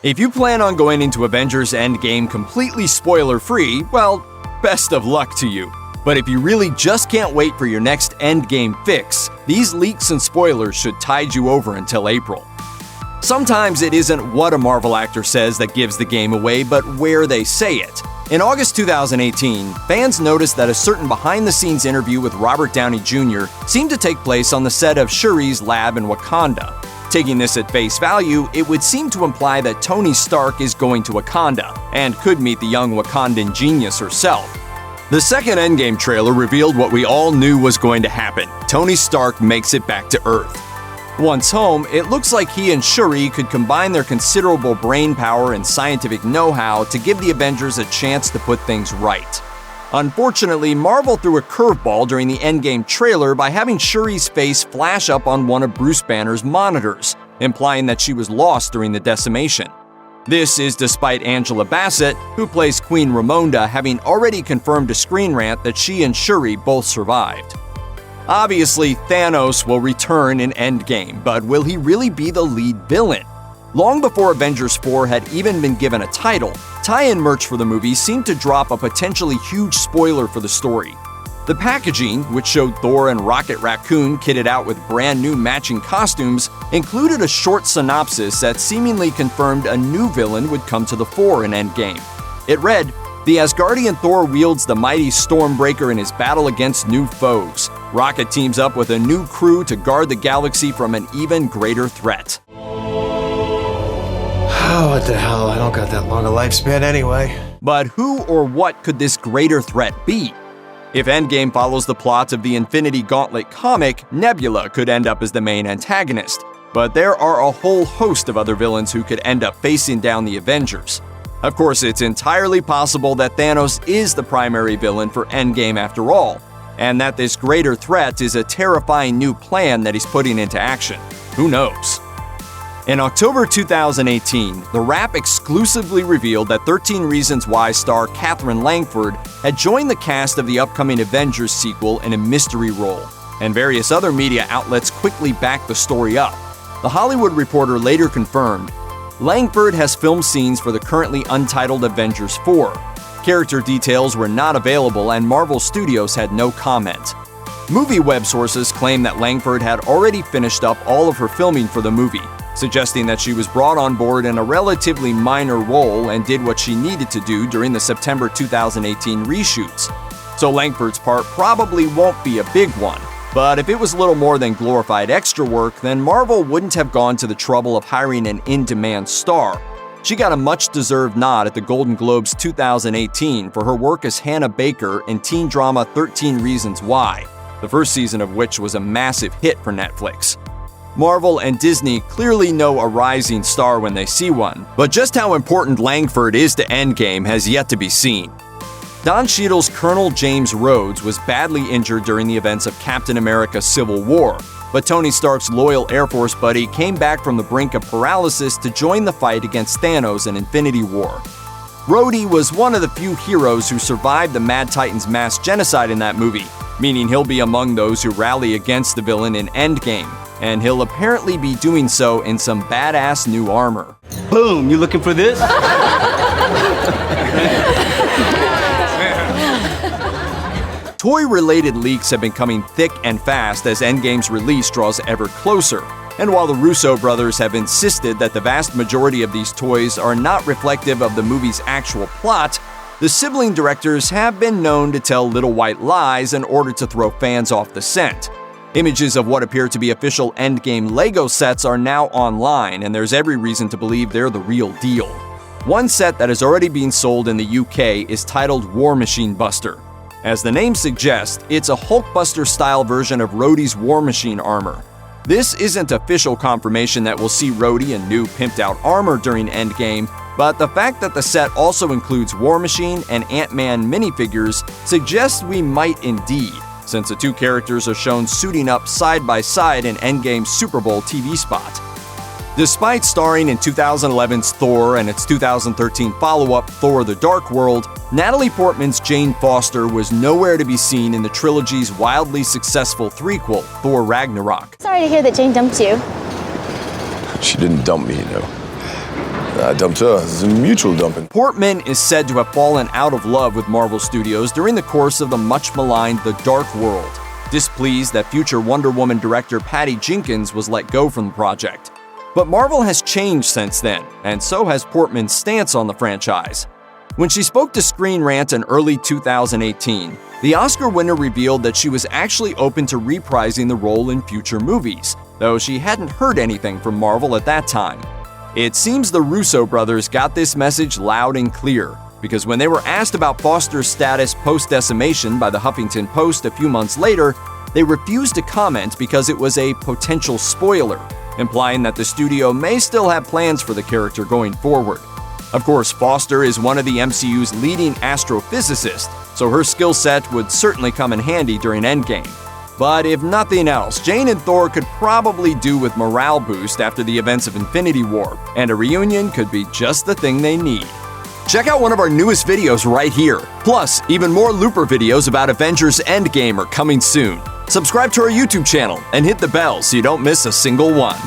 If you plan on going into Avengers Endgame completely spoiler-free, well, best of luck to you. But if you really just can't wait for your next Endgame fix, these leaks and spoilers should tide you over until April. Sometimes it isn't what a Marvel actor says that gives the game away, but where they say it. In August 2018, fans noticed that a certain behind-the-scenes interview with Robert Downey Jr. seemed to take place on the set of Shuri's lab in Wakanda. Taking this at face value, it would seem to imply that Tony Stark is going to Wakanda, and could meet the young Wakandan genius herself. The second Endgame trailer revealed what we all knew was going to happen. Tony Stark makes it back to Earth. Once home, it looks like he and Shuri could combine their considerable brain power and scientific know-how to give the Avengers a chance to put things right. Unfortunately, Marvel threw a curveball during the Endgame trailer by having Shuri's face flash up on one of Bruce Banner's monitors, implying that she was lost during the decimation. This is despite Angela Bassett, who plays Queen Ramonda, having already confirmed to Screen Rant that she and Shuri both survived. Obviously, Thanos will return in Endgame, but will he really be the lead villain? Long before Avengers 4 had even been given a title, tie-in merch for the movie seemed to drop a potentially huge spoiler for the story. The packaging, which showed Thor and Rocket Raccoon kitted out with brand new matching costumes, included a short synopsis that seemingly confirmed a new villain would come to the fore in Endgame. It read, "The Asgardian Thor wields the mighty Stormbreaker in his battle against new foes. Rocket teams up with a new crew to guard the galaxy from an even greater threat." Oh, what the hell? I don't got that long a lifespan anyway. But who or what could this greater threat be? If Endgame follows the plot of the Infinity Gauntlet comic, Nebula could end up as the main antagonist. But there are a whole host of other villains who could end up facing down the Avengers. Of course, it's entirely possible that Thanos is the primary villain for Endgame after all, and that this greater threat is a terrifying new plan that he's putting into action. Who knows? In October 2018, The Wrap exclusively revealed that 13 Reasons Why star Katherine Langford had joined the cast of the upcoming Avengers sequel in a mystery role, and various other media outlets quickly backed the story up. The Hollywood Reporter later confirmed, Langford has filmed scenes for the currently untitled Avengers 4. Character details were not available and Marvel Studios had no comment. Movie web sources claim that Langford had already finished up all of her filming for the movie, suggesting that she was brought on board in a relatively minor role and did what she needed to do during the September 2018 reshoots. So Langford's part probably won't be a big one, but if it was little more than glorified extra work, then Marvel wouldn't have gone to the trouble of hiring an in-demand star. She got a much-deserved nod at the Golden Globes 2018 for her work as Hannah Baker in teen drama 13 Reasons Why, the first season of which was a massive hit for Netflix. Marvel and Disney clearly know a rising star when they see one, but just how important Langford is to Endgame has yet to be seen. Don Cheadle's Colonel James Rhodes was badly injured during the events of Captain America: Civil War, but Tony Stark's loyal Air Force buddy came back from the brink of paralysis to join the fight against Thanos in Infinity War. Rhodey was one of the few heroes who survived the Mad Titans mass genocide in that movie, meaning he'll be among those who rally against the villain in Endgame, and he'll apparently be doing so in some badass new armor. Boom, you looking for this? Toy-related leaks have been coming thick and fast as Endgame's release draws ever closer. And while the Russo brothers have insisted that the vast majority of these toys are not reflective of the movie's actual plot, the sibling directors have been known to tell little white lies in order to throw fans off the scent. Images of what appear to be official Endgame Lego sets are now online, and there's every reason to believe they're the real deal. One set that is already being sold in the UK is titled War Machine Buster. As the name suggests, it's a Hulkbuster-style version of Rhodey's War Machine armor. This isn't official confirmation that we'll see Rhodey in new pimped-out armor during Endgame, but the fact that the set also includes War Machine and Ant-Man minifigures suggests we might indeed, since the two characters are shown suiting up side by side in Endgame's Super Bowl TV spot. Despite starring in 2011's Thor and its 2013 follow-up Thor: The Dark World, Natalie Portman's Jane Foster was nowhere to be seen in the trilogy's wildly successful threequel, Thor: Ragnarok. Sorry to hear that Jane dumped you. She didn't dump me, you know. Dumped her. This is a mutual dumping. Portman is said to have fallen out of love with Marvel Studios during the course of the much-maligned The Dark World, displeased that future Wonder Woman director Patty Jenkins was let go from the project. But Marvel has changed since then, and so has Portman's stance on the franchise. When she spoke to Screen Rant in early 2018, the Oscar winner revealed that she was actually open to reprising the role in future movies, though she hadn't heard anything from Marvel at that time. It seems the Russo brothers got this message loud and clear, because when they were asked about Foster's status post-decimation by the Huffington Post a few months later, they refused to comment because it was a potential spoiler, implying that the studio may still have plans for the character going forward. Of course, Foster is one of the MCU's leading astrophysicists, so her skill set would certainly come in handy during Endgame. But if nothing else, Jane and Thor could probably do with morale boost after the events of Infinity War, and a reunion could be just the thing they need. Check out one of our newest videos right here. Plus, even more Looper videos about Avengers Endgame are coming soon. Subscribe to our YouTube channel and hit the bell so you don't miss a single one.